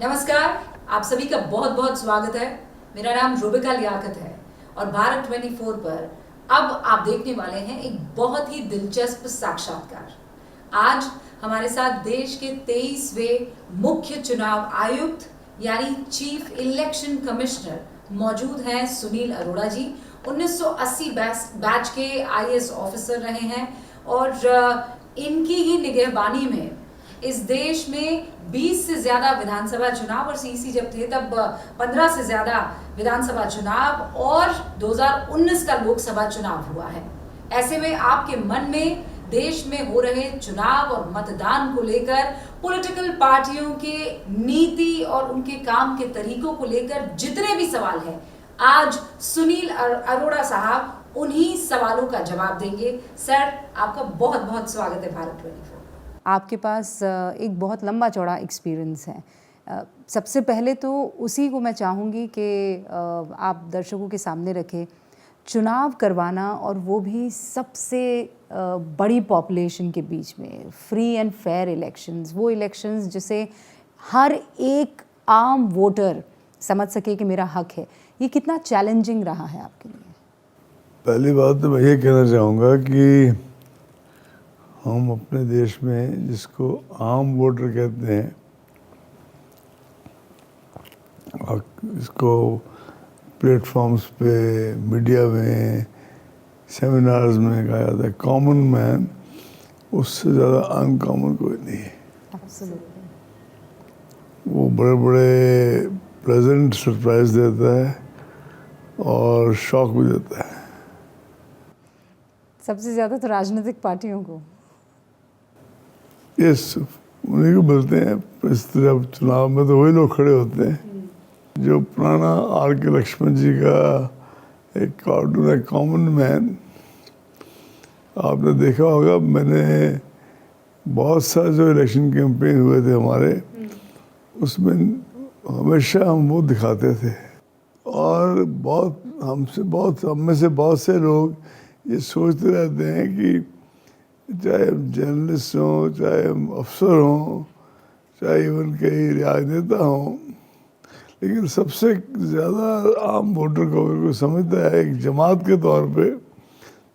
नमस्कार, आप सभी का बहुत बहुत स्वागत है। मेरा नाम रूबिका लियाकत है और भारत 24 पर अब आप देखने वाले हैं एक बहुत ही दिलचस्प साक्षात्कार। आज हमारे साथ देश के 23वें मुख्य चुनाव आयुक्त यानी चीफ इलेक्शन कमिश्नर मौजूद हैं सुनील अरोड़ा जी। 1980 बैच के आईएएस ऑफिसर रहे हैं और इनकी ही निगहबानी में इस देश में 20 से ज्यादा विधानसभा चुनाव और सीईसी जब थे तब 15 से ज्यादा विधानसभा चुनाव और 2019 का लोकसभा चुनाव हुआ है। ऐसे में आपके मन में देश में हो रहे चुनाव और मतदान को लेकर पॉलिटिकल पार्टियों के नीति और उनके काम के तरीकों को लेकर जितने भी सवाल हैं, आज सुनील अरोड़ा साहब उन्हीं सवालों का जवाब देंगे। सर, आपका बहुत बहुत स्वागत है भारत 24। आपके पास एक बहुत लंबा चौड़ा एक्सपीरियंस है। सबसे पहले तो उसी को मैं चाहूँगी कि आप दर्शकों के सामने रखें। चुनाव करवाना और वो भी सबसे बड़ी पॉपुलेशन के बीच में, फ्री एंड फेयर इलेक्शंस, वो इलेक्शंस जिसे हर एक आम वोटर समझ सके कि मेरा हक है, ये कितना चैलेंजिंग रहा है आपके लिए? पहली बात तो मैं ये कहना चाहूँगा कि हम अपने देश में जिसको आम वोटर कहते हैं और इसको प्लेटफॉर्म्स पे, मीडिया में, सेमिनार्स में कहा जाता है कॉमन मैन, उससे ज़्यादा अनकॉमन कोई नहीं है। वो बड़े बड़े प्लेजेंट सरप्राइज देता है और शॉक भी देता है। सबसे ज़्यादा तो राजनीतिक पार्टियों को यस, उन्हीं को मिलते हैं। इस तरह चुनाव में तो वही लोग खड़े होते हैं। जो पुराना आर के लक्ष्मण जी का एक कार्टून है कॉमन मैन, आपने देखा होगा। मैंने बहुत सारे जो इलेक्शन कैंपेन हुए थे हमारे, उसमें हमेशा हम वो दिखाते थे और हम में से बहुत से लोग ये सोचते रहते हैं कि चाहे हम जर्नलिस्ट हों, चाहे हम अफसर हों, चाहे इवन कई राजनेता हों, लेकिन सबसे ज़्यादा आम वोटर को अगर कोई समझता है एक जमात के तौर पे,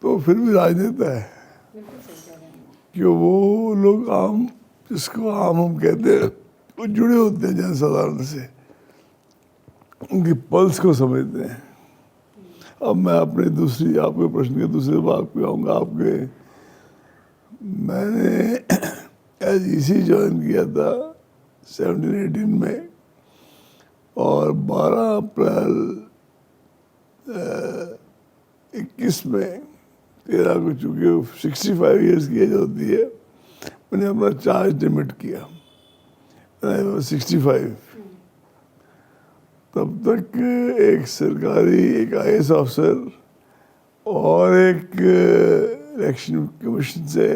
तो फिर भी राजनेता है। कि वो लोग आम, जिसको आम हम कहते हैं, वो जुड़े होते हैं जनसाधारण से, उनकी पल्स को समझते हैं। अब मैं अपने आपके प्रश्न के दूसरे भाग पे आऊँगा। मैंने एज ईसी ज्वाइन किया था 17-18 में और 12 अप्रैल 21 में 13 को, चूँकि 65 ईयर्स की एज होती है, मैंने अपना चार्ज लिमिट किया 65। तब तक एक आईएएस ऑफिसर और एक इलेक्शन कमीशन से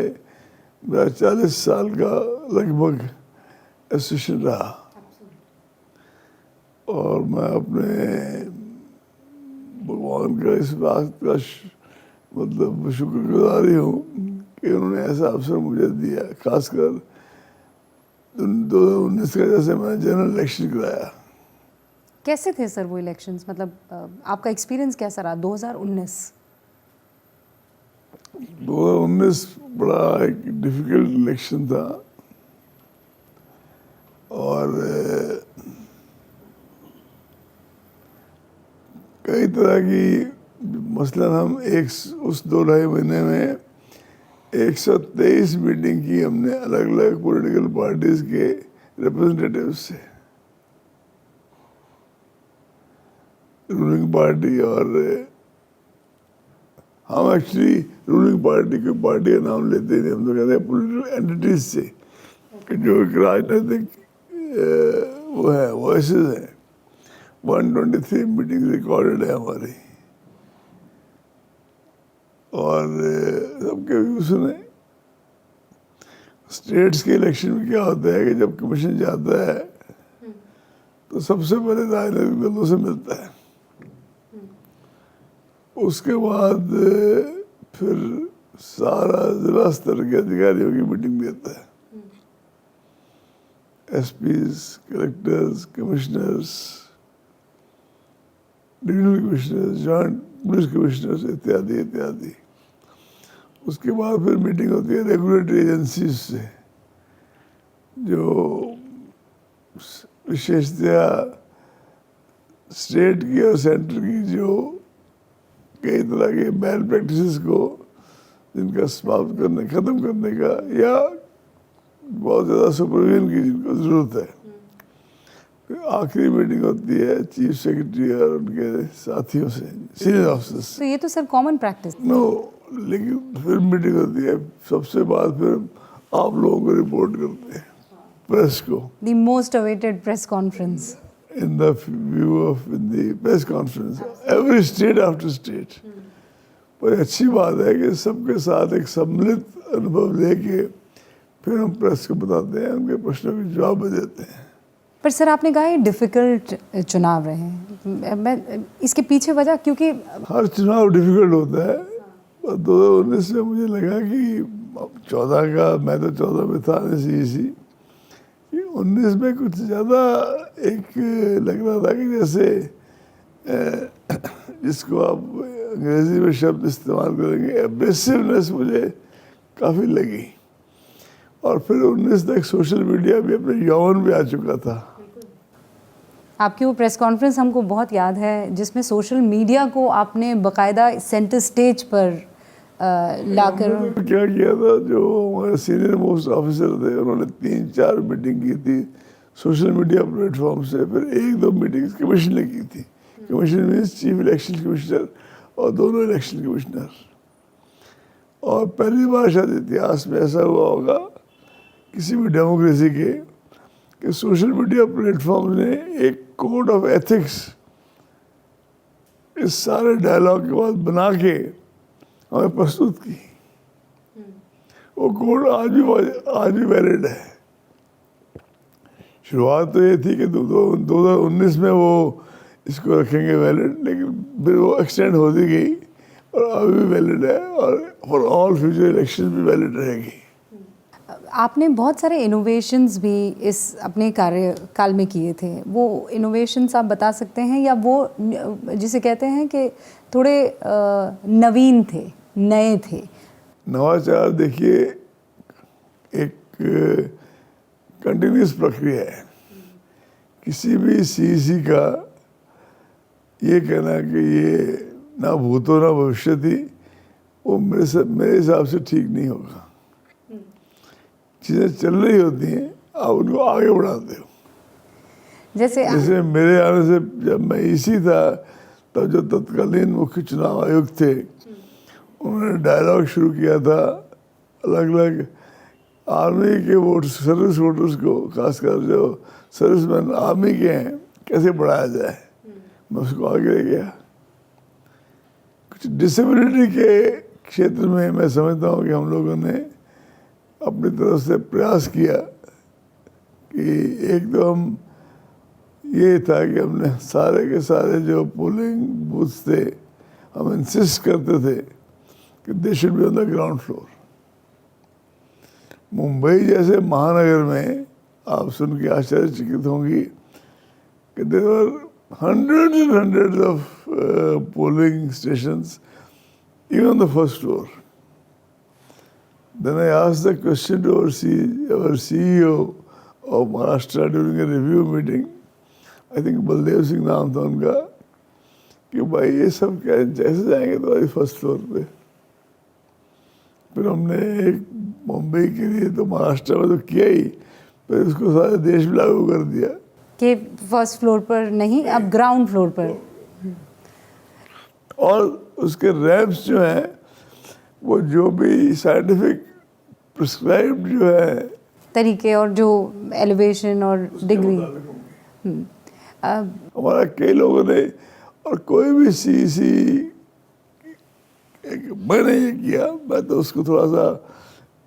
मेरा 40 साल का लगभग एसोसिएशन रहा। और मैं अपने भगवान का इस बात का मतलब शुक्रगुजारी हूँ कि उन्होंने ऐसा अवसर मुझे दिया, खासकर 2019 का जैसे मैंने जनरल इलेक्शन कराया। कैसे थे सर वो इलेक्शंस? मतलब आपका एक्सपीरियंस कैसा रहा 2019? 2019 बड़ा एक डिफिकल्ट इलेक्शन था और कई तरह की, मसलन हम उस 2-2.5 महीने में 123 मीटिंग की हमने अलग अलग पॉलिटिकल पार्टीज के रिप्रेजेंटेटिव से, रूलिंग पार्टी, और हम एक्चुअली रूलिंग पार्टी की पार्टी का नाम लेते नहीं, हम तो कहते हैं पॉलिटिकल एंटिटीज से, कि जो एक राजनीतिक वो है, वॉइसेस हैं। 123 मीटिंग रिकॉर्डेड है हमारी और सबके व्यू सुने। स्टेट्स के इलेक्शन में क्या होता है कि जब कमीशन जाता है तो सबसे पहले राजनीतिक दलों से मिलता है, उसके बाद फिर सारा जिला स्तर के अधिकारियों की मीटिंग देता है। SPs, collectors, commissioners, divisional commissioners, joint police commissioners इत्यादि इत्यादि। उसके बाद फिर मीटिंग होती है रेगुलेटरी एजेंसीज से, जो विशेषतया स्टेट की और सेंटर की जो कई तरह के बैड प्रैक्टिसेस को जिनका समाप्त करने, ख़त्म करने का या बहुत ज़्यादा सुपरविजन की जिनको ज़रूरत है। फिर आखिरी मीटिंग होती है चीफ सेक्रेटरी और उनके साथियों से, सीनियर ऑफिसर्स। तो ये तो सर कॉमन प्रैक्टिस। नो, लेकिन फिर मीटिंग होती है, सबसे बाद फिर आप लोगों को रिपोर्ट करते हैं, प्रेस को। The most awaited press conference. In the view of in the press conference, every state after state. पर अच्छी बात है कि सबके साथ एक सम्मिलित अनुभव लेके फिर हम प्रेस को बताते हैं, उनके प्रश्नों के जवाब भी देते हैं। पर सर आपने कहा ये डिफ़िकल्ट चुनाव रहे हैं, मैं इसके पीछे वजह, क्योंकि हर चुनाव डिफिकल्ट होता है। पर 2019 में मुझे लगा कि 14 का, मैं तो 14 में था CEC, 19 में कुछ ज़्यादा एक लग रहा था कि जैसे जिसको आप अंग्रेजी में शब्द इस्तेमाल करेंगे, एब्रेसिवनेस मुझे काफ़ी लगी। और फिर 19 तक सोशल मीडिया भी अपने यौवन में आ चुका था। आपकी वो प्रेस कॉन्फ्रेंस हमको बहुत याद है जिसमें सोशल मीडिया को आपने बाकायदा सेंटर स्टेज पर लाकर क्या किया था, जो हमारे सीनियर मोस्ट ऑफिसर थे उन्होंने 3-4 मीटिंग की थी सोशल मीडिया प्लेटफॉर्म से। फिर 1-2 मीटिंग्स कमीशन ने की थी। Commission means chief election commissioner और दोनों इलेक्शन कमिश्नर। और पहली बार शायद इतिहास में ऐसा हुआ होगा किसी भी डेमोक्रेसी के कि सोशल मीडिया प्लेटफॉर्म ने एक कोड ऑफ एथिक्स इस सारे डायलॉग के बाद बना के हमें प्रस्तुत की। वो कोड आज भी वैलिड है। शुरुआत तो ये थी कि 2019 में वो इसको रखेंगे वैलिड, लेकिन फिर वो एक्सटेंड होती गई और अभी भी वैलिड है और फॉर ऑल फ्यूचर इलेक्शन भी वैलिड रहेगी। आपने बहुत सारे इनोवेशंस भी इस अपने कार्यकाल में किए थे, वो इनोवेशंस आप बता सकते हैं, या वो जिसे कहते हैं कि थोड़े नवीन थे, नए थे? नवाचार देखिए एक कंटिन्यूस प्रक्रिया है। किसी भी CEC का ये कहना कि ये ना भूतो ना भविष्य थी, वो मेरे हिसाब से ठीक नहीं होगा। चीज़ें चल रही होती हैं, आप उनको आगे बढ़ाते हो। जैसे मेरे आने से जब मैं EC था, तब जो तत्कालीन मुख्य चुनाव आयुक्त थे उन्होंने डायलॉग शुरू किया था अलग अलग आर्मी के सर्विस वोटर्स को, खासकर जो सर्विसमैन आर्मी के हैं, कैसे बढ़ाया जाए। मैं उसको आगे ले गया। कुछ डिसेबिलिटी के क्षेत्र में मैं समझता हूँ कि हम लोगों ने अपनी तरफ से प्रयास किया कि एक तो हम ये था कि हमने सारे के सारे जो पोलिंग बूथ्स थे, हम इंसिस्ट करते थे कि they should be on the ground floor. Mumbai जैसे महानगर में आप सुन के आश्चर्यचकित होंगी कि there were hundreds and hundreds of polling stations even on the first floor. Then I asked the question to our CEO of Maharashtra during a review meeting, I think Baldev Singh नाम था उनका, कि भाई ये सब क्या जैसे जाएंगे तो भाई फर्स्ट फ्लोर पे। फिर हमने एक मुंबई के लिए तो महाराष्ट्र में तो किया ही, फिर उसको सारे देश में लागू कर दिया कि फर्स्ट फ्लोर पर नहीं, अब ग्राउंड फ्लोर पर। और उसके रैंप्स जो हैं वो जो भी साइंटिफिक प्रिस्क्राइब्ड जो है तरीके और जो एलिवेशन और डिग्री। हमारा कई लोगों ने, और कोई भी CEC मैंने ये किया, मैं तो उसको थोड़ा सा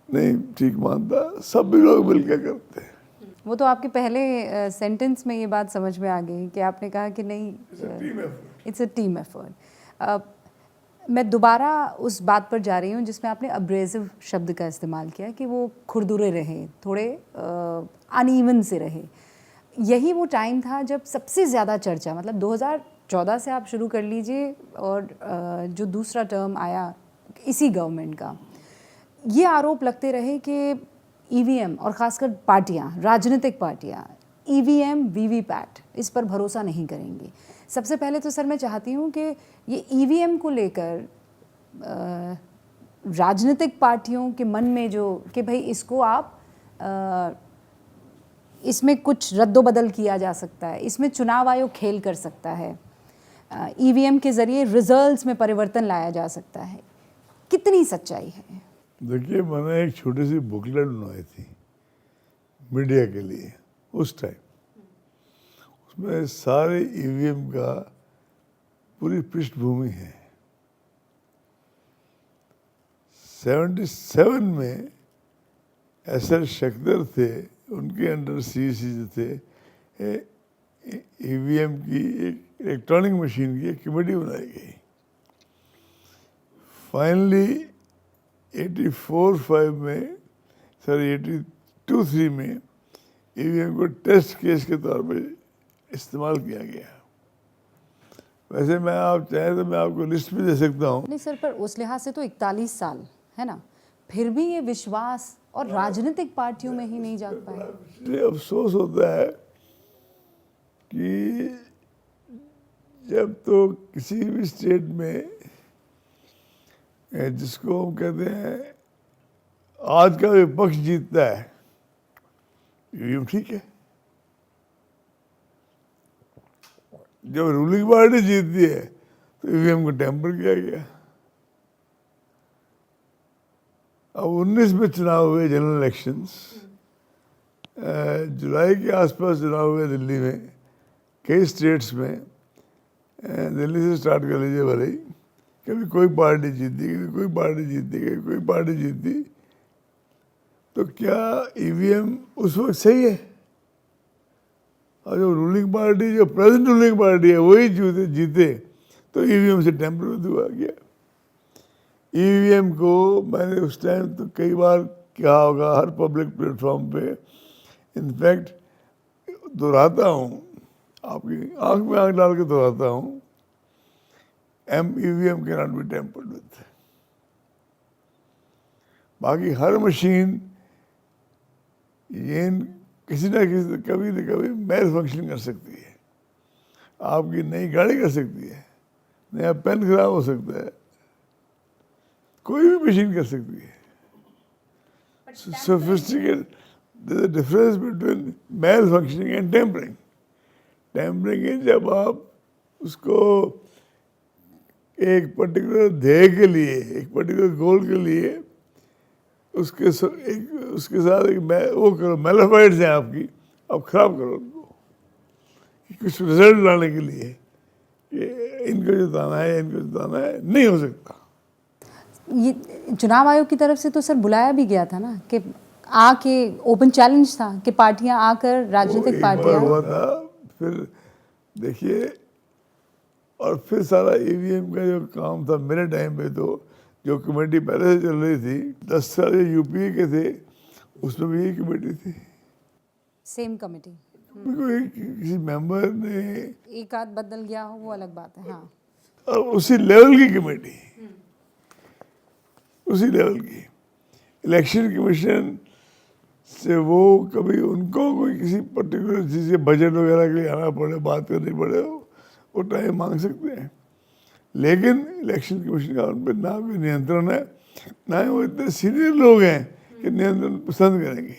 नहीं ठीक मानता, सब भी लोग मिलकर करते हैं। वो तो आपके पहले सेंटेंस में ये बात समझ में आ गई कि आपने कहा कि नहीं, इट्स अ टीम एफर्ट। मैं दोबारा उस बात पर जा रही हूँ जिसमें आपने अब्रेसिव शब्द का इस्तेमाल किया कि वो खुरदुरे रहे, थोड़े अनइवन से रहे। यही वो टाइम था जब सबसे ज़्यादा चर्चा, मतलब 2014 से आप शुरू कर लीजिए और जो दूसरा टर्म आया इसी गवर्नमेंट का, ये आरोप लगते रहे कि ईवीएम और ख़ासकर पार्टियाँ, राजनीतिक पार्टियाँ ईवीएम वीवीपैट इस पर भरोसा नहीं करेंगी। सबसे पहले तो सर मैं चाहती हूँ कि ये ईवीएम को लेकर राजनीतिक पार्टियों के मन में जो कि भाई इसको आप इसमें कुछ रद्दोबदल किया जा सकता है, इसमें चुनाव आयोग खेल कर सकता है, ईवीएम के ज़रिए रिजल्ट्स में परिवर्तन लाया जा सकता है, कितनी सच्चाई है? देखिए, मैंने एक छोटी सी बुकलेट बनवाई थी मीडिया के लिए उस टाइम। उसमें सारे ईवीएम का पूरी पृष्ठभूमि है। 77 में एसएल शक्दर थे, उनके अंडर सीईसी जो थे, ईवीएम की एक इलेक्ट्रॉनिक मशीन की एक कमेटी बनाई गई। फाइनली 84-5 में, सॉरी 82-3 में ईवीएम को टेस्ट केस के तौर पे इस्तेमाल किया गया। वैसे मैं, आप चाहें तो मैं आपको लिस्ट भी दे सकता हूँ। नहीं सर, पर उस लिहाज से तो 41 साल है ना, फिर भी ये विश्वास और राजनीतिक पार्टियों में ही नहीं जाग पाए। इसलिए अफसोस होता है कि जब तो किसी भी स्टेट में, जिसको हम कहते हैं आज का विपक्ष जीतता है, ईवीएम ठीक है। जब रूलिंग पार्टी जीतती है तो ईवीएम को टेम्पर किया गया। अब 19 में चुनाव हुए, जनरल इलेक्शंस, जुलाई के आसपास चुनाव हुए दिल्ली में, कई स्टेट्स में। दिल्ली से स्टार्ट कर लीजिए भले ही, कभी कोई पार्टी जीती, कभी कोई पार्टी जीती, कभी कोई पार्टी जीती। तो क्या ईवीएम उस वक्त सही है? और जो रूलिंग पार्टी, जो प्रेजेंट रूलिंग पार्टी है, वही जीते तो ईवीएम से टेम्पर हुआ गया। ईवीएम को मैंने उस टाइम तो कई बार कहा होगा हर पब्लिक प्लेटफॉर्म पे, इनफैक्ट दोहराता हूँ, आपकी आंख में आंख डाल के दोहराता हूँ, EVM can not be tempered with. बाकी हर मशीन ये किसी ना किसी कभी न कभी मेल फंक्शन कर सकती है। आपकी नई गाड़ी कर सकती है, नया पेन खराब हो सकता है, कोई भी मशीन कर सकती है। Sophisticated, there is a difference between malfunctioning and tampering. Tampering है जब आप उसको एक पर्टिकुलर ध्येय के लिए, एक पर्टिकुलर गोल के लिए उसके साथ एक वो करो, मेलाफाइड्स हैं आपकी, आप खराब करो उनको कुछ रिजल्ट लाने के लिए कि इनको जिताना है, इनको जिताना है, नहीं हो सकता। ये चुनाव आयोग की तरफ से तो सर बुलाया भी गया था ना कि आके ओपन चैलेंज था कि पार्टियां आकर, राजनीतिक पार्टियां हुआ था। फिर देखिए, और फिर सारा ईवीएम का जो काम था मेरे टाइम पे, तो जो कमेटी पहले से चल रही थी, 10 साल यूपी के थे, उसमें भी यही कमेटी थी, सेम कमेटी। किसी मेंबर ने एक आध बदल गया हो वो अलग बात है। हाँ, और उसी लेवल की कमेटी, उसी लेवल की। इलेक्शन कमीशन से वो कभी उनको कोई किसी पर्टिकुलर चीज़ के बजट वगैरह के लिए आना पड़े, बात करनी पड़े, वो टाइम मांग सकते हैं। लेकिन इलेक्शन कमीशन का उन पर ना कोई नियंत्रण है, ना ही वो इतने सीनियर लोग हैं कि नियंत्रण पसंद करेंगे।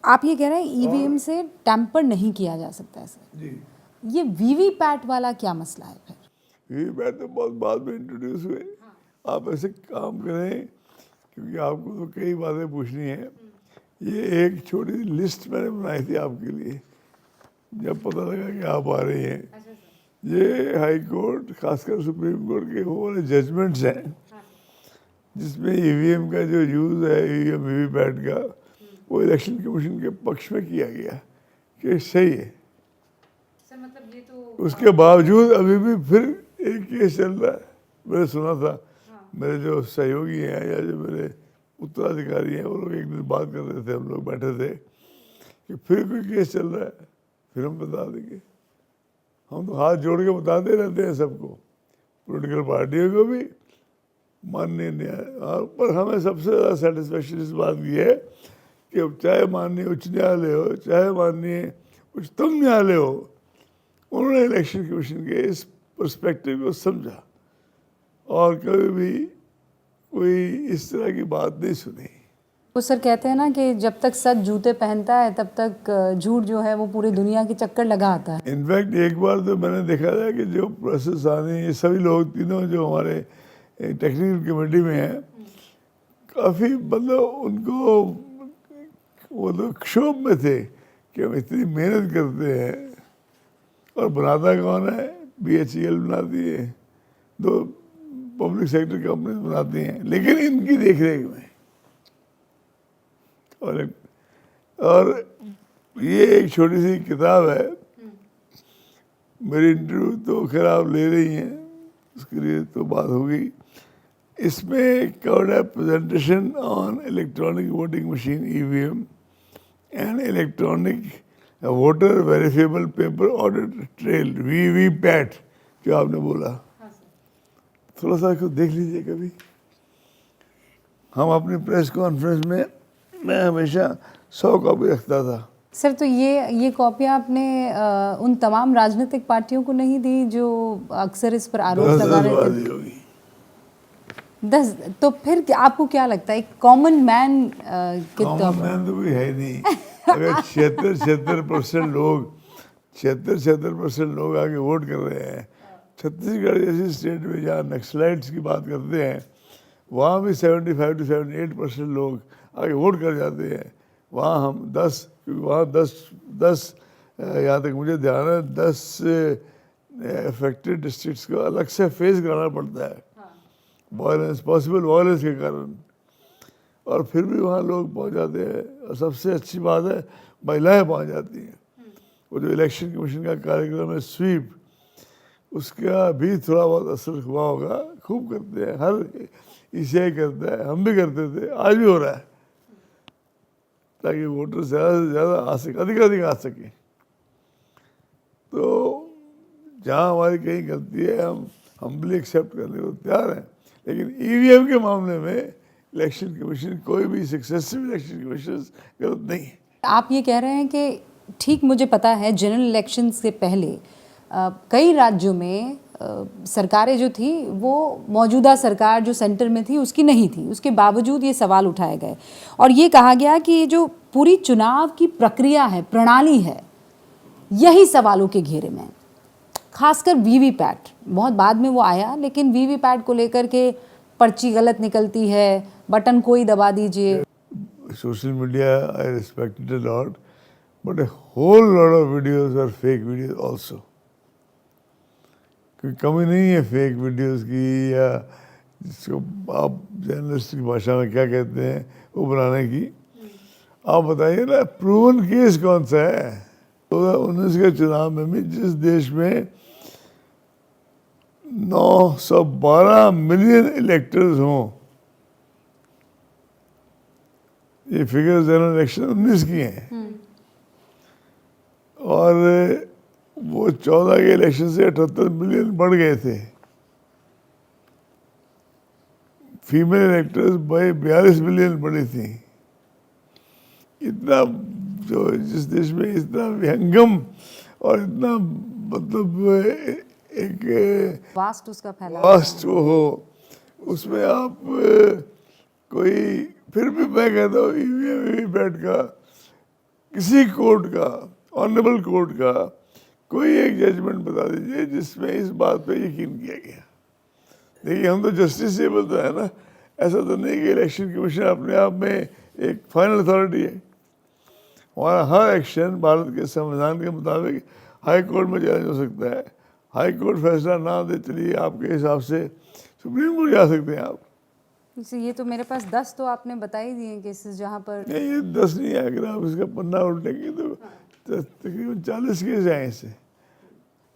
आप ये कह रहे हैं ईवीएम से टैम्पर नहीं किया जा सकता है सर जी। ये वीवीपैट वाला क्या मसला है फिर? वीवीपैट तो बहुत बाद में इंट्रोड्यूस हुए। आप ऐसे काम करें, क्योंकि आपको तो कई बातें पूछनी है। ये एक छोटी लिस्ट मैंने बनाई थी आपके लिए, जब पता लगा कि आप आ रही हैं। ये हाई कोर्ट, खासकर सुप्रीम कोर्ट के वो वाले जजमेंट्स हैं जिसमें ईवीएम का जो यूज़ है, ईवीएम वीवीपैट का, वो इलेक्शन कमीशन के पक्ष में किया गया कि सही है। सर मतलब ये तो उसके बावजूद अभी भी फिर एक केस चल रहा है। मैंने सुना था मेरे जो सहयोगी हैं या जो मेरे उत्तराधिकारी हैं वो लोग एक दिन बात कर रहे थे, हम लोग बैठे थे कि फिर कोई केस चल रहा है, फिर हम बता देंगे। हम तो हाथ जोड़ के बताते रहते हैं सबको, पॉलिटिकल पार्टियों को भी, माननीय न्याय। पर हमें सबसे ज़्यादा सेटिस्फेक्शन इस बात की है कि चाहे माननीय उच्च न्यायालय हो, चाहे माननीय उच्चतम न्यायालय हो, उन्होंने इलेक्शन कमीशन के इस पर्सपेक्टिव को समझा और कभी भी कोई इस तरह की बात नहीं सुनी। वो सर कहते हैं ना कि जब तक सच जूते पहनता है तब तक झूठ जो है वो पूरी दुनिया के चक्कर लगा आता है। इनफैक्ट एक बार तो मैंने देखा था कि जो प्रोसेस आने, ये सभी लोग तीनों जो हमारे टेक्निकल कमेटी में हैं, काफ़ी मतलब उनको वो लोग क्षोभ में थे कि हम इतनी मेहनत करते हैं और बनाता कौन है? BHEL बनाती है, 2 पब्लिक सेक्टर कंपनी बनाती हैं, लेकिन इनकी देख रेख में। और ये एक छोटी सी किताब है, मेरी इंटरव्यू तो खैर आप ले रही हैं, उसके लिए तो बात होगी। इसमें कवर्ड है presentation on electronic voting machine EVM and electronic voter verifiable paper audit trail VVPAT, जो आपने बोला। थोड़ा सा इसको देख लीजिए कभी। हम अपनी प्रेस कॉन्फ्रेंस में मैं हमेशा 100 कॉपी रखता था। सर तो ये कॉपियाँ आपने उन तमाम राजनीतिक पार्टियों को नहीं दी जो अक्सर इस पर आरोप लगा रहे थे? 10। तो फिर आपको क्या लगता है, एक कॉमन मैन कॉमन मैन तो कोई है नहीं। अगर 76% लोग आके वोट कर रहे हैं, छत्तीसगढ़ जैसी स्टेट में जहाँ नक्सलाइट्स की बात करते हैं, वहाँ भी 75 to 78% लोग आगे वोट कर जाते हैं। वहाँ हम 10, क्योंकि वहाँ 10 यहाँ तक मुझे ध्यान है 10 अफेक्टेड डिस्ट्रिक्ट्स को अलग से फेस कराना पड़ता है, वायलेंस, पॉसिबल वायलेंस के कारण, और फिर भी वहाँ लोग पहुँच जाते हैं। और सबसे अच्छी बात है महिलाएं पहुँच जाती हैं। वो जो इलेक्शन कमीशन का कार्यक्रम है स्वीप, उसका भी थोड़ा बहुत असर हुआ होगा। खूब करते हैं, हर ECI करता है, हम भी करते थे, आज भी हो रहा है, ताकि वोटर ज़्यादा से ज़्यादा आ सके, अधिक आ सके। तो जहाँ हमारी कहीं गलती है हम हम्बली एक्सेप्ट करने को तैयार हैं, लेकिन EVM के मामले में इलेक्शन कमीशन, कोई भी सक्सेसिव इलेक्शन कमीशन गलत नहीं है। आप ये कह रहे हैं कि ठीक, मुझे पता है जनरल इलेक्शन से पहले कई राज्यों में सरकारें जो थी वो मौजूदा सरकार जो सेंटर में थी उसकी नहीं थी, उसके बावजूद ये सवाल उठाए गए और ये कहा गया कि ये जो पूरी चुनाव की प्रक्रिया है, प्रणाली है, यही सवालों के घेरे में, खासकर VVPAT। बहुत बाद में वो आया, लेकिन VVPAT को लेकर के पर्ची गलत निकलती है, बटन कोई दबा दीजिए। Social media I respect it a lot, but a whole lot of videos are fake videos also. कोई कमी नहीं है फेक वीडियोस की, या जिसको आप जर्नलिस्ट की भाषा में क्या कहते हैं वो बनाने की। आप बताइए ना, प्रूवन केस कौन सा है? 2019 के चुनाव में भी जिस देश में 912 मिलियन इलेक्टर्स हों, ये फिगर जनरल इलेक्शन 19 की हैं, और वो 14 के इलेक्शन से 78 मिलियन बढ़ गए थे। फीमेल इलेक्टर्स बाई 42 मिलियन बढ़ी थी। इतना जो जिस देश में इतना विहंगम और इतना मतलब एक वास्ट उसका फैला वास्ट वो हो, उसमें आप कोई, फिर भी मैं कहता हूँ EVM का किसी कोर्ट का, ऑनरेबल कोर्ट का कोई एक जजमेंट बता दीजिए जिसमें इस बात पे यकीन किया गया। देखिए, हम तो जस्टिसेबल तो है ना, ऐसा तो नहीं कि इलेक्शन कमीशन अपने आप में एक फाइनल अथॉरिटी है। हमारा हर एक्शन भारत के संविधान के मुताबिक हाई कोर्ट में चैलेंज हो सकता है। हाई कोर्ट फैसला ना दे, चलिए आपके हिसाब से सुप्रीम कोर्ट जा सकते हैं आप। ये तो मेरे पास 10 तो आपने बता ही दिए केसेस जहाँ पर नहीं, ये 10 नहीं है, अगर आप इसका पन्ना उल्टेंगे तो तकरीबन 40 केस आए इससे।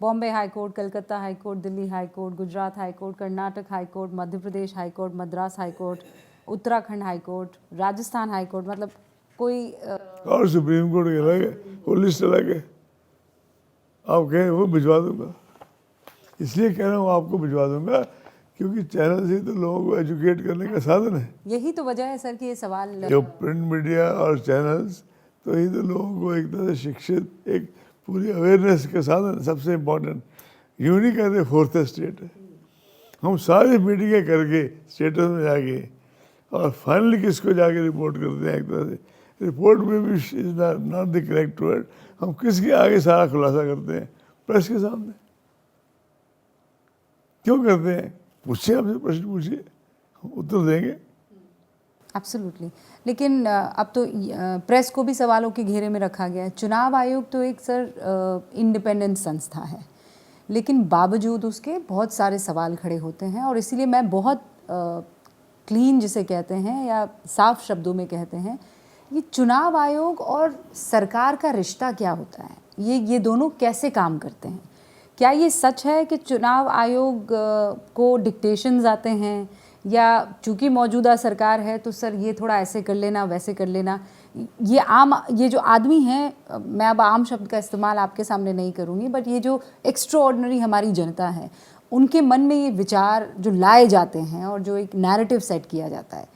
Bombay high court, Calcutta high court, Delhi high court, Gujarat high court, Karnataka high court, Madhya Pradesh high court, Madras high court, Uttarakhand high court, Rajasthan high court, मतलब कोई और सुप्रीम कोर्ट के अलग है, वो लिस्ट अलग है। आप कहें वो भिजवा दूंगा, इसलिए कह रहा हूँ आपको भिजवा दूंगा क्योंकि चैनल से तो लोगों को एजुकेट करने का साधन है। यही तो वजह है सर कि ये सवाल जो प्रिंट मीडिया और चैनल्स तो ही तो लोगों को एक तरह से शिक्षित, एक पूरी अवेयरनेस का साधन, सबसे इम्पोर्टेंट। यूँ नहीं कहते फोर्थ स्टेट है, हम सारी मीटिंगें करके स्टेटस में जाके और फाइनली किसको जाके रिपोर्ट करते हैं। एक तरह से रिपोर्ट में भी is not the correct word, हम किसके आगे सारा खुलासा करते हैं? प्रेस के सामने। क्यों करते हैं? पूछिए, आपसे प्रश्न पूछिए, हम उत्तर देंगे। एब्सोल्युटली। लेकिन अब तो प्रेस को भी सवालों के घेरे में रखा गया है। चुनाव आयोग तो एक सर इंडिपेंडेंट संस्था है, लेकिन बावजूद उसके बहुत सारे सवाल खड़े होते हैं और इसीलिए मैं बहुत क्लीन जिसे कहते हैं या साफ शब्दों में कहते हैं, ये चुनाव आयोग और सरकार का रिश्ता क्या होता है, ये दोनों कैसे काम करते हैं? क्या ये सच है कि चुनाव आयोग को डिक्टेशंस आते हैं, या चूंकि मौजूदा सरकार है तो सर ये थोड़ा ऐसे कर लेना वैसे कर लेना? ये जो आदमी हैं, मैं अब आम शब्द का इस्तेमाल आपके सामने नहीं करूँगी, बट ये जो एक्स्ट्राऑर्डिनरी हमारी जनता है, उनके मन में ये विचार जो लाए जाते हैं और जो एक नैरेटिव सेट किया जाता है,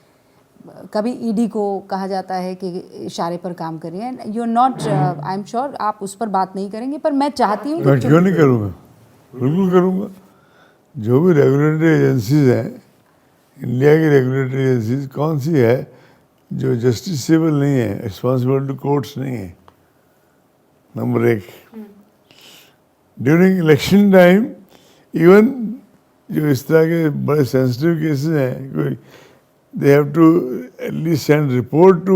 कभी ईडी को कहा जाता है कि इशारे पर काम करिए। You are not, I am sure आप उस पर बात नहीं करेंगे, पर मैं चाहती हूँ मैं क्यों नहीं करूँगा, बिल्कुल करूँगा। जो भी रेगुलेटरी एजेंसीज हैं, इंडिया की रेगुलेटरी एजेंसीज कौन सी है जो जस्टिसेबल नहीं है, रिस्पॉन्सिबल टू कोर्ट्स नहीं है? नंबर एक, ड्यूरिंग इलेक्शन टाइम इवन जो इस तरह के बड़े सेंसिटिव केसेस हैं, कोई they have to at least send report to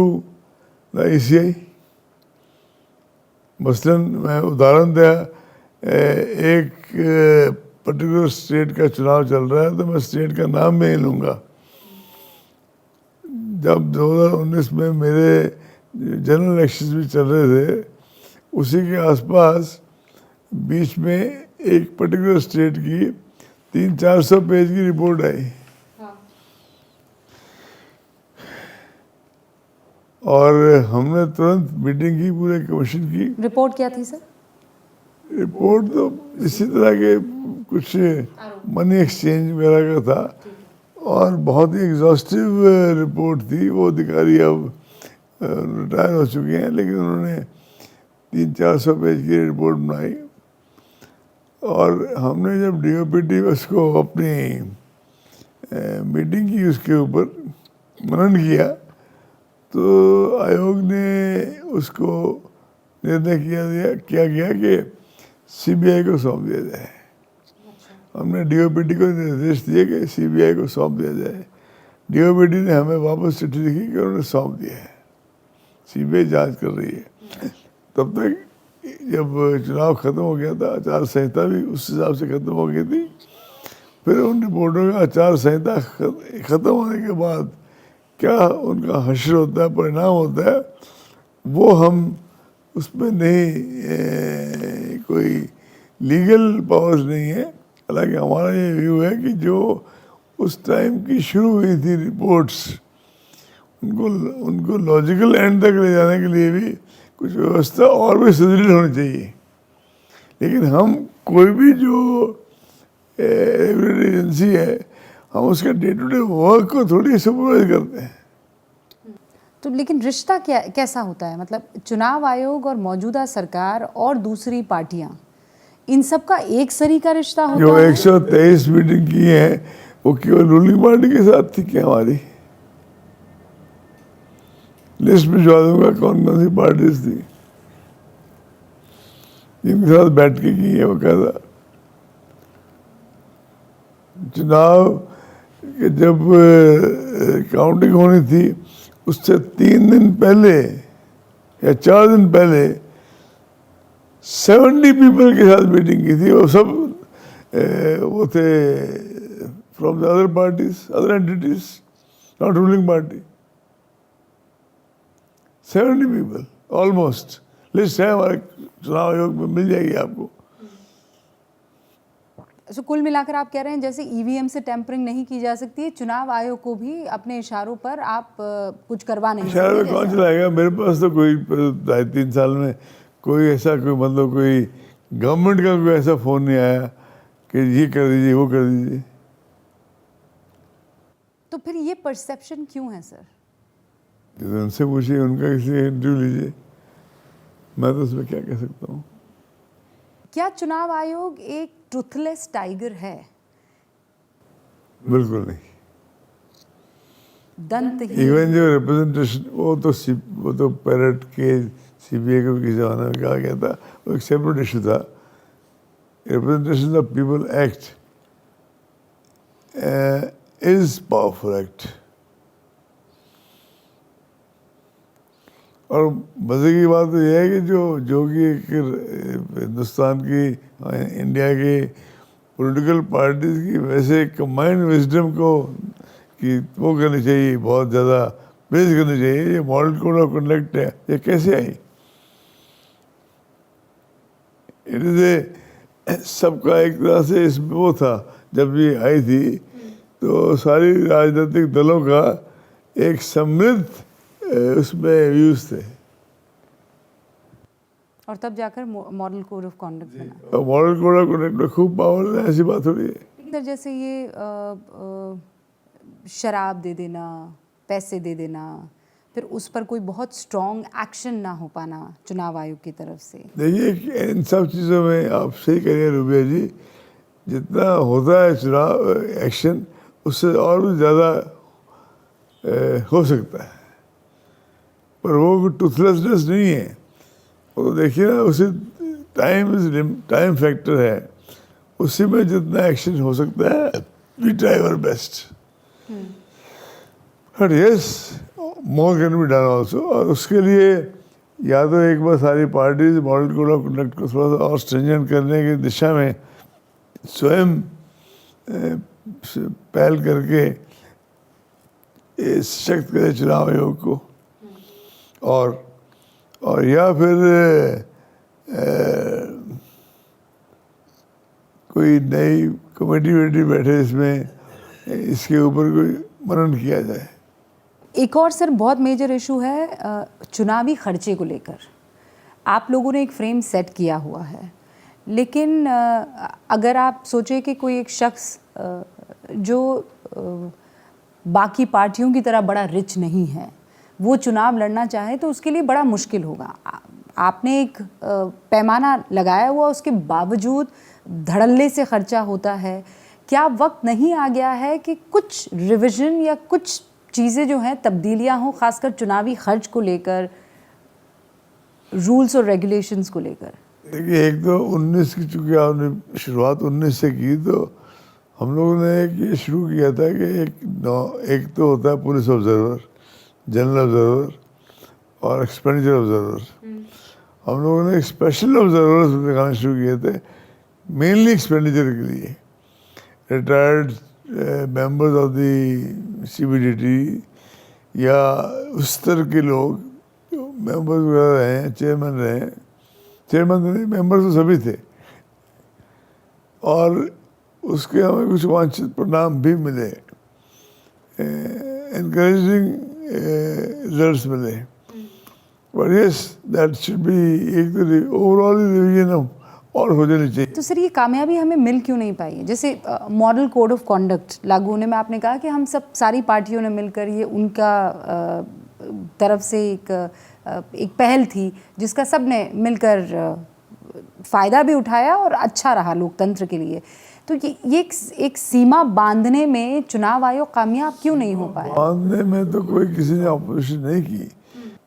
the ECI. मसलन मैं उदाहरण दिया, एक पर्टिकुलर स्टेट का चुनाव चल रहा है तो मैं स्टेट का नाम में ही लूँगा। जब 2019 में मेरे जनरल इलेक्शंस भी चल रहे थे, उसी के आसपास बीच में एक पर्टिकुलर स्टेट की 300-400 पेज की रिपोर्ट आई और हमने तुरंत मीटिंग की, पूरे कमीशन की। रिपोर्ट क्या थी सर? रिपोर्ट तो इसी तरह के कुछ मनी एक्सचेंज वगैरह का था और बहुत ही एग्जॉस्टिव रिपोर्ट थी। वो अधिकारी अब रिटायर हो चुके हैं, लेकिन उन्होंने 300-400 पेज की रिपोर्ट बनाई और हमने जब DOPT उसको अपनी मीटिंग की, उसके ऊपर मनन किया, तो आयोग ने उसको निर्णय किया गया कि CBI को सौंप दिया जाए। हमने DOPT को निर्देश दिए कि CBI को सौंप दिया जाए। DOPT ने हमें वापस चिट्ठी लिखी कि उन्होंने सौंप दिया है, CBI जांच कर रही है। तब तक जब चुनाव ख़त्म हो गया था, आचार संहिता भी उस हिसाब से ख़त्म हो गई थी। फिर उन रिपोर्टों का आचार संहिता ख़त्म होने के बाद क्या उनका हश्र होता है, परिणाम होता है, वो हम उसमें नहीं, कोई लीगल पावर्स नहीं है। हालांकि हमारा ये व्यू है कि जो उस टाइम की शुरू हुई थी रिपोर्ट्स, उनको लॉजिकल एंड तक ले जाने के लिए भी कुछ व्यवस्था और भी सुदृढ़ होनी चाहिए। लेकिन हम कोई भी जो रेगुलेटरी एजेंसी है, हम उसके डे टू डे वर्क को थोड़ी सुपरवाइज करते हैं। तो लेकिन रिश्ता कैसा होता है? मतलब चुनाव आयोग और मौजूदा सरकार और दूसरी पार्टियां, इन सब का एक सरी का रिश्ता होता जो है? 123 मीटिंग की है वो केवल रूलिंग पार्टी के साथ थी क्या? हमारी लिस्ट भिजवा दूंगा कौन कौन सी पार्टीज थी जिनके साथ बैठ के की है। वो कहता चुनाव के जब काउंटिंग होनी थी उससे 3 दिन पहले या 4 दिन पहले 70 पीपल के साथ मीटिंग की थी। वो सब वो थे from the other parties, other entities, not ruling party. 70 people almost. List है हमारे चुनाव आयोग में, मिल जाएगी आपको। सो कुल मिलाकर आप कह रहे हैं जैसे ईवीएम से टेम्परिंग नहीं की जा सकती है, चुनाव आयोग को भी अपने इशारों पर आप कुछ करवा नहीं शहर में सकते। कौन चलाएगा? मेरे पास तो कोई 2.5-3 साल में कोई ऐसा कोई मतलब कोई गवर्नमेंट का कोई ऐसा फ़ोन नहीं आया कि ये कर दीजिए वो कर दीजिए। तो फिर ये परसेप्शन क्यों है सर? तो उनसे पूछिए, उनका किसी इंटरव्यू लीजिए, मैं तो उसमें क्या कह सकता हूँ। क्या चुनाव आयोग एक ट्रुथलेस टाइगर है? बिल्कुल नहीं। दंतहीन। इवन जो रिप्रेजेंटेशन वो तो पैरट के सीबीआई को किसी जमाने में कहा गया था, वो एक सेपरेट इशू था। Representation of people act is powerful act. और मज़े की बात तो यह है कि जो कि हिंदुस्तान की इंडिया की पॉलिटिकल पार्टीज़ की वैसे कंबाइंड विजडम को कि वो करनी चाहिए, बहुत ज़्यादा प्रेज करनी चाहिए। ये मॉडल कोड ऑफ कंडक्ट है, ये कैसे आई? इट इज़ ए सबका एक तरह से इसमें वो था, जब ये आई थी तो सारी राजनीतिक दलों का एक समृद्ध उसमें व्यूज थे, और तब जाकर मॉडल कोड ऑफ कॉन्डक्ट बना। और मॉडल कोड ऑफ कंडक्ट में खूब पावर है, ऐसी बात हो रही है। लेकिन जैसे ये शराब दे देना, पैसे दे देना, फिर उस पर कोई बहुत स्ट्रॉन्ग एक्शन ना हो पाना चुनाव आयोग की तरफ से। देखिए इन सब चीज़ों में आप सही करिए रूबिया जी, जितना होता है चुनाव एक्शन उससे और भी ज़्यादा हो सकता है, पर वो टूथलेसनेस नहीं है। वो तो देखिए ना, उसी टाइम फैक्टर है, उसी में जितना एक्शन हो सकता है we try our best. But yes more can be done also. और उसके लिए या तो एक बार सारी parties model code of conduct को थोड़ा सा और स्ट्रिंजेंट करने की दिशा में स्वयं पहल करके सशक्त करे चुनाव आयोग को, और या फिर कोई नई कमेटी बैठे इसमें, इसके ऊपर कोई मनन किया जाए। एक और सर बहुत मेजर इशू है चुनावी खर्चे को लेकर। आप लोगों ने एक फ्रेम सेट किया हुआ है, लेकिन अगर आप सोचें कि कोई एक शख्स जो बाकी पार्टियों की तरह बड़ा रिच नहीं है, वो चुनाव लड़ना चाहे तो उसके लिए बड़ा मुश्किल होगा। आपने एक पैमाना लगाया हुआ, उसके बावजूद धड़ल्ले से खर्चा होता है। क्या वक्त नहीं आ गया है कि कुछ रिवीजन या कुछ चीज़ें जो हैं तब्दीलियां हों, खासकर चुनावी खर्च को लेकर, रूल्स और रेगुलेशंस को लेकर? देखिए एक तो 19 की, चूँकि आपने शुरुआत 19 से की, तो हम लोगों ने ये शुरू किया था कि एक तो होता है पुलिस ऑब्जर्वर, जनरल ऑब्जर्वर और एक्सपेंडिचर ऑब्जर्वर। हम लोगों ने स्पेशल ऑब्जर्वर्स लगाने शुरू किए थे, मेनली एक्सपेंडिचर के लिए। Retired members of the CBDT या उस तरह के लोग मेंबर्स वगैरह रहे हैं, चेयरमैन रहे हैं, चेयरमैन नहीं, मेंबर्स तो सभी थे। और उसके हमें कुछ वांछित परिणाम भी मिले, एनकरेजिंग रिजल्ट्स मिले। But yes that should be एक तो ओवरऑल रिवीजन और हो जानी चाहिए। तो सर ये कामयाबी हमें मिल क्यों नहीं पाई? जैसे मॉडल कोड ऑफ कॉन्डक्ट लागू होने में आपने कहा कि हम सब सारी पार्टियों ने मिलकर, ये उनका तरफ से एक पहल थी जिसका सब ने मिलकर फ़ायदा भी उठाया और अच्छा रहा लोकतंत्र के लिए। तो ये एक सीमा बांधने में चुनाव आयोग कामयाब क्यों नहीं हो पाया? बांधने में तो कोई किसी ने ऑपोजिशन नहीं की,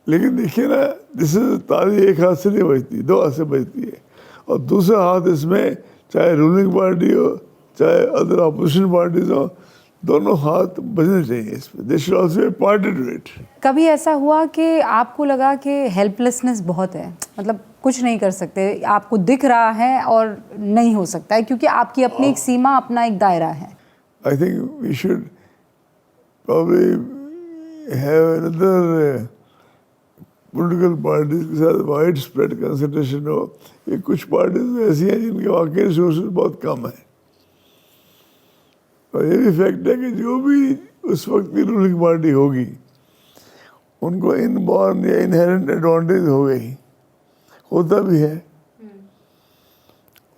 लेकिन देखिए ना, जिससे ताली एक हाथ से नहीं बजती, दो हाथ से बजती है। और दूसरा हाथ इसमें चाहे रूलिंग पार्टी हो चाहे अदर ऑपोजिशन पार्टीज हो, दोनों हाथ बजने चाहिए इसमें। They should also be party to it. कभी ऐसा हुआ कि आपको लगा कि हेल्पलेसनेस बहुत है, मतलब कुछ नहीं कर सकते, आपको दिख रहा है और नहीं हो सकता है क्योंकि आपकी अपनी एक सीमा, अपना एक दायरा है? I think we should probably have another political parties के साथ वाइड स्प्रेड कंसंट्रेशन हो। ये कुछ पार्टीज ऐसी हैं जिनके वाकई रिसोर्सेज बहुत कम है, और ये भी फैक्ट है कि जो भी उस वक्त की रूलिंग पार्टी होगी उनको इनबॉर्न या इनहेरेंट एडवांटेज हो गई, होता भी है।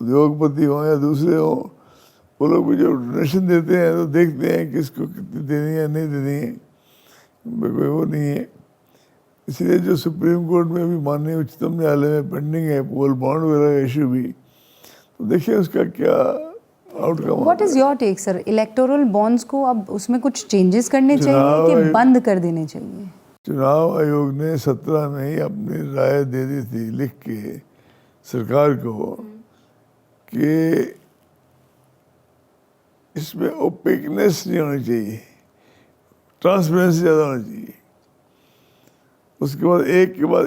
उद्योगपति हो या दूसरे हो, वो लोग भी जो डोनेशन देते हैं तो देखते हैं किसको कितनी देनी है नहीं देनी है, कोई वो नहीं है। इसलिए जो सुप्रीम कोर्ट में भी माननीय उच्चतम न्यायालय में पेंडिंग है पोल बॉन्ड वगैरह का इशू भी, तो देखिए उसका क्या outcome. What is your take sir, electoral bonds को अब उसमें कुछ चेंजेस करने चाहिए कि बंद कर देने चाहिए? चुनाव आयोग ने 17 में ही अपनी राय दे दी थी लिख के सरकार को कि इसमें ओपेकनेस नहीं होनी चाहिए, ट्रांसपेरेंसी ज़्यादा होनी चाहिए। उसके बाद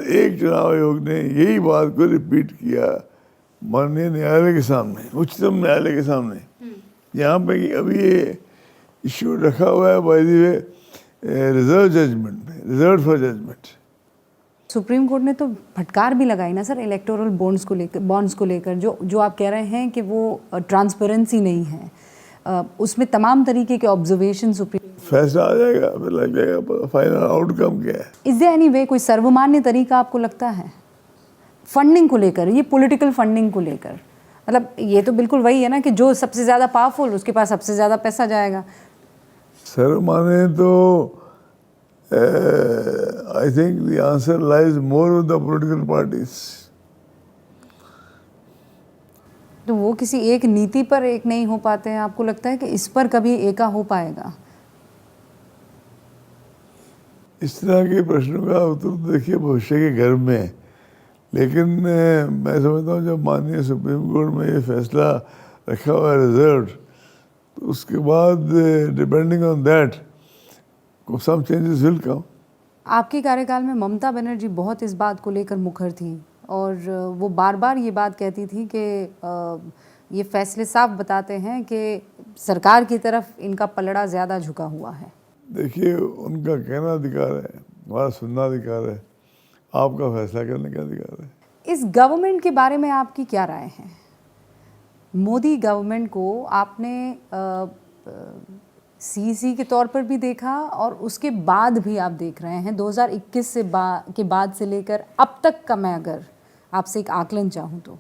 एक चुनाव आयोग ने यही बात को रिपीट किया माननीय न्यायालय के सामने, उच्चतम न्यायालय के सामने, यहाँ पे कि अभी ये इश्यू रखा हुआ है by the way reserve judgment में, reserve for judgment. Supreme court ने तो फटकार भी लगाई ना सर इलेक्टोरल बॉन्ड्स को लेकर, जो आप कह रहे हैं कि वो ट्रांसपेरेंसी नहीं है, उसमें तमाम तरीके के ऑब्जर्वेशन सुप्रीम फैसला आ जाएगा, फिर लग जाएगा फाइनल आउटकम क्या है। इज देयर एनी वे, कोई सर्वमान्य तरीका आपको लगता है फंडिंग को लेकर, ये पॉलिटिकल फंडिंग को लेकर? मतलब ये तो बिल्कुल वही है ना कि जो सबसे ज़्यादा पावरफुल उसके पास सबसे ज़्यादा पैसा जाएगा। सर माने तो I think the answer lies more with the political parties. तो वो किसी एक नीति पर एक नहीं हो पाते हैं, आपको लगता है कि इस पर कभी एका हो पाएगा? इस तरह के प्रश्नों का उत्तर तो देखिए भविष्य के घर में है, लेकिन मैं समझता हूँ जब माननीय सुप्रीम कोर्ट में ये फैसला रखा हुआ है रिजर्व, तो उसके बाद depending on that some changes will come. आपके कार्यकाल में ममता बनर्जी बहुत इस बात को लेकर मुखर थी और वो बार बार ये बात कहती थी कि ये फैसले साफ बताते हैं कि सरकार की तरफ इनका पलड़ा ज़्यादा झुका हुआ है। देखिए उनका कहना अधिकार है, हमारा सुनना अधिकार है, आपका फैसला करने का अधिकार है। इस गवर्नमेंट के बारे में आपकी क्या राय है? मोदी गवर्नमेंट को आपने सीईसी के तौर पर भी देखा और उसके बाद भी आप देख रहे हैं 2021 के बाद से लेकर अब तक का, मैं अगर आपसे एक आकलन चाहूँ तो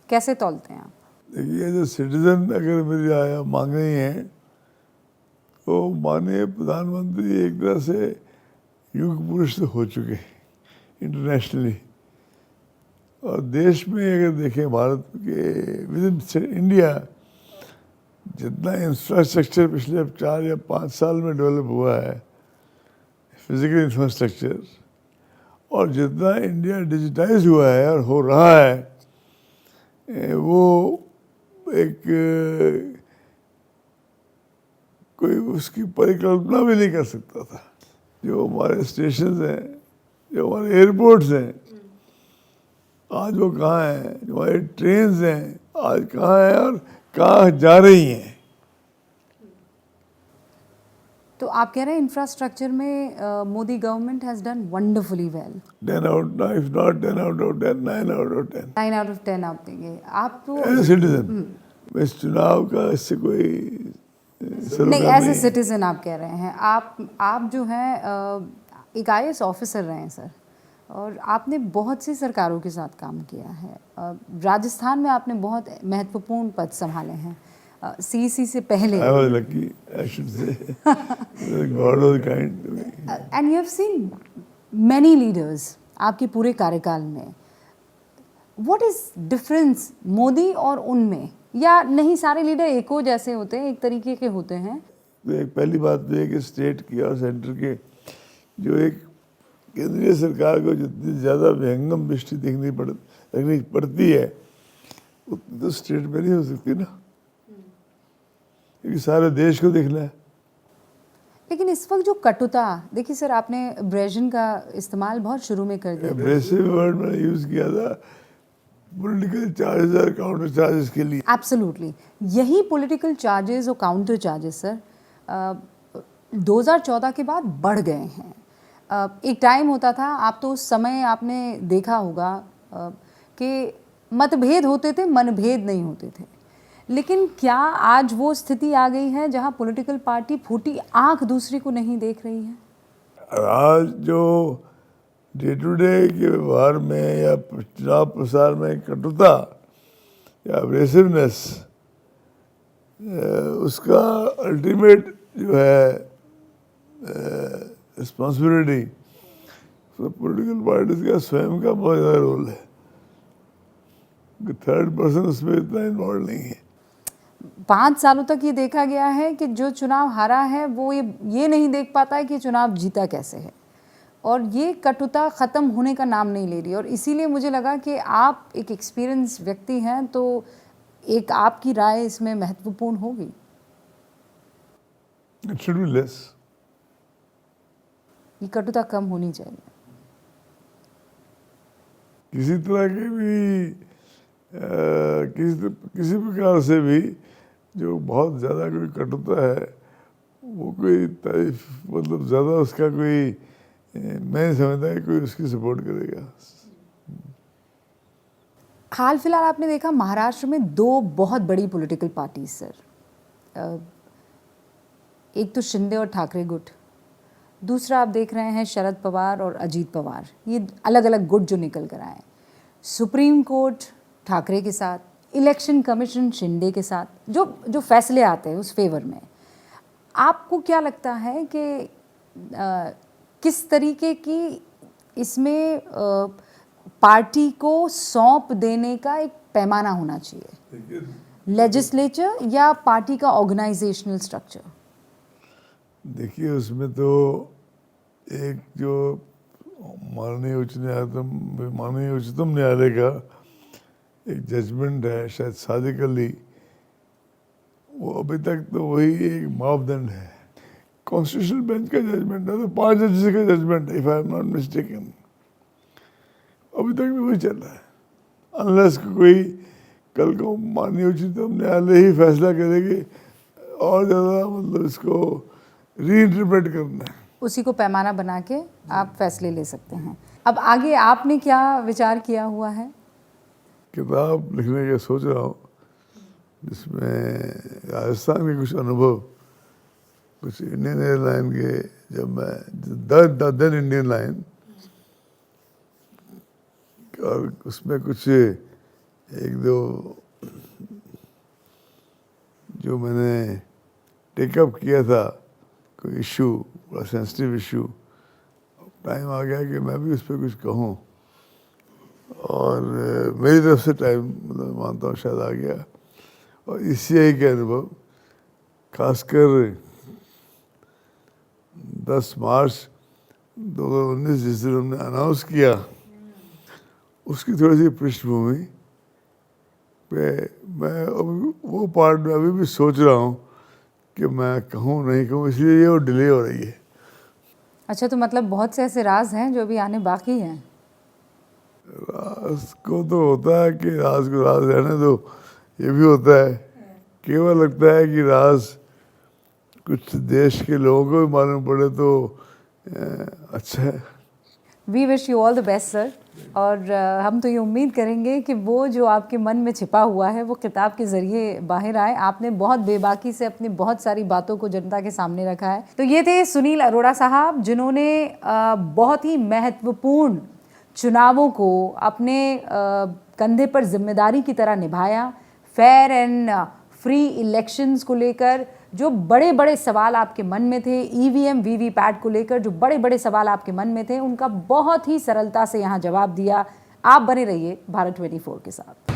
कैसे तौलते हैं आप? देखिए जो सिटीजन अगर मेरी राय मांग रही हैं तो माननीय प्रधानमंत्री एक तरह से युग पुरुष हो चुके इंटरनेशनली, और देश में अगर देखें भारत के विद इन इंडिया जितना इंफ्रास्ट्रक्चर पिछले 4 या 5 साल में डेवलप हुआ है, फिजिकल इंफ्रास्ट्रक्चर, और जितना इंडिया डिजिटाइज हुआ है और हो रहा है, वो एक कोई उसकी परिकल्पना भी नहीं कर सकता था। जो हमारे स्टेशन हैं, जो हमारे एयरपोर्ट्स हैं, आज वो कहाँ हैं, जो हमारी ट्रेन्स हैं आज कहाँ हैं और कहाँ जा रही हैं। तो आप कह रहे हैं इंफ्रास्ट्रक्चर में Modi government has done wonderfully well. 10 out, if not 10 out of 10, 9 out of 10। 9 out of 10 आप देंगे आप तो? एज सिटीजन, इस चुनाव का इससे कोई नहीं, एज ए सिटीजन आप कह रहे हैं। आप जो हैं एक IAS ऑफिसर रहे हैं सर, और आपने बहुत सी सरकारों के साथ काम किया है। राजस्थान में आपने बहुत महत्वपूर्ण पद संभाले हैं, CEC से पहले। I was lucky, I should say. God was kind to me. And you have seen many leaders आपके पूरे कार्यकाल में। What is difference मोदी और उनमें, या नहीं सारे लीडर एको जैसे होते हैं, एक तरीके के होते हैं? तो एक पहली बात तो है कि स्टेट की और सेंटर के जो एक केंद्रीय सरकार को जितनी ज़्यादा विहंगम दृष्टि रखनी पड़ती है उतनी तो स्टेट में नहीं हो सकती ना, क्योंकि सारे देश को देखना है। लेकिन इस वक्त जो कटुता, देखिए सर आपने अब्रेजन का इस्तेमाल बहुत शुरू में कर दिया। एब्रेसिव वर्ड मैंने यूज़ किया था पॉलिटिकल चार्जेस और काउंटर चार्जेस के लिए। एब्सोल्युटली, यही पॉलिटिकल चार्जेस और काउंटर चार्जेस सर 2014 के बाद बढ़ गए हैं। एक टाइम होता था, आप तो उस समय आपने देखा होगा कि मतभेद होते थे, मनभेद नहीं होते थे। लेकिन क्या आज वो स्थिति आ गई है जहां पॉलिटिकल पार्टी फूटी आंख दूसरे को नहीं देख रही है? आज जो डे टू डे के व्यवहार में या चुनाव प्रसार में कटुता या अग्रेसिवनेस, उसका अल्टीमेट जो है रिस्पॉन्सिबिलिटी पॉलिटिकल पार्टीज का स्वयं का बहुत ज़्यादा रोल है। थर्ड पर्सन उसमें इतना इन्वॉल्व नहीं है। 5 सालों तक ये देखा गया है कि जो चुनाव हारा है वो ये नहीं देख पाता है कि चुनाव जीता कैसे है, और ये कटुता ख़त्म होने का नाम नहीं ले रही। और इसीलिए मुझे लगा कि आप एक एक्सपीरियंस व्यक्ति हैं, तो एक आपकी राय इसमें महत्वपूर्ण होगी। It should be less. ये कटुता कम होनी चाहिए। किसी तरह के भी किसी प्रकार से भी जो बहुत ज़्यादा कोई कटुता है वो कोई तारीफ मतलब ज़्यादा उसका कोई मैं नहीं समझता कि कोई उसकी सपोर्ट करेगा। हाल फिलहाल आपने देखा महाराष्ट्र में 2 बहुत बड़ी पॉलिटिकल पार्टीज सर, एक तो शिंदे और ठाकरे गुट, दूसरा आप देख रहे हैं शरद पवार और अजीत पवार, ये अलग अलग गुट जो निकल कर आए। सुप्रीम कोर्ट ठाकरे के साथ, इलेक्शन कमीशन शिंदे के साथ, जो फैसले आते हैं उस फेवर में, आपको क्या लगता है कि किस तरीके की इसमें पार्टी को सौंप देने का एक पैमाना होना चाहिए, लेजिस्लेचर या पार्टी का ऑर्गेनाइजेशनल स्ट्रक्चर? देखिए, उसमें तो एक जो माननीय उच्चतम न्यायालय का एक जजमेंट है, शायद सादिक अली, वो अभी तक तो वही एक मापदंड है। कॉन्स्टिट्यूशनल बेंच का जजमेंट है, तो 5 जजेस का जजमेंट है, if I am not mistaken, अभी तक भी वही चल रहा है। अनलेस कोई कल को माननीय उच्चतम न्यायालय ही फैसला करेगी और ज़्यादा मतलब इसको रीइंटरप्रेट करना है, उसी को पैमाना बना के आप फैसले ले सकते हैं। अब आगे आपने क्या विचार किया हुआ है? किताब लिखने का सोच रहा हूँ, जिसमें राजस्थान के कुछ अनुभव, कुछ इंडियन एयरलाइन के, जब मैं देन इंडियन लाइन, और उसमें कुछ 1-2 जो मैंने टेकअप किया था, कोई इशू, बड़ा सेंसिटिव इशू, टाइम आ गया कि मैं भी उस पर कुछ कहूँ, और मेरी तरफ से टाइम मतलब मानता हूँ शायद आ गया। और ईसीआई के अनुभव, खासकर 10 मार्च 2019 जिस दिन हमने अनाउंस किया, उसकी थोड़ी सी पृष्ठभूमि पे मैं वो पार्ट में अभी भी सोच रहा हूँ कि मैं कहूँ नहीं कहूँ, इसलिए ये वो डिले हो रही है। अच्छा, तो मतलब बहुत से ऐसे राज हैं जो अभी आने बाकी हैं। राज को तो होता है कि राज को राज रहने दो, ये भी होता है। केवल लगता है कि राज कुछ देश के लोगों को भी मालूम पड़े तो अच्छा है। We wish you all the best sir, और हम तो ये उम्मीद करेंगे कि वो जो आपके मन में छिपा हुआ है वो किताब के ज़रिए बाहर आए। आपने बहुत बेबाकी से अपनी बहुत सारी बातों को जनता के सामने रखा है। तो ये थे सुनील अरोड़ा साहब, जिन्होंने बहुत ही महत्वपूर्ण चुनावों को अपने कंधे पर जिम्मेदारी की तरह निभाया। फेयर एंड फ्री इलेक्शंस को लेकर जो बड़े बड़े सवाल आपके मन में थे, ईवीएम वीवीपैट को लेकर जो बड़े बड़े सवाल आपके मन में थे, उनका बहुत ही सरलता से यहाँ जवाब दिया। आप बने रहिए भारत 24 के साथ।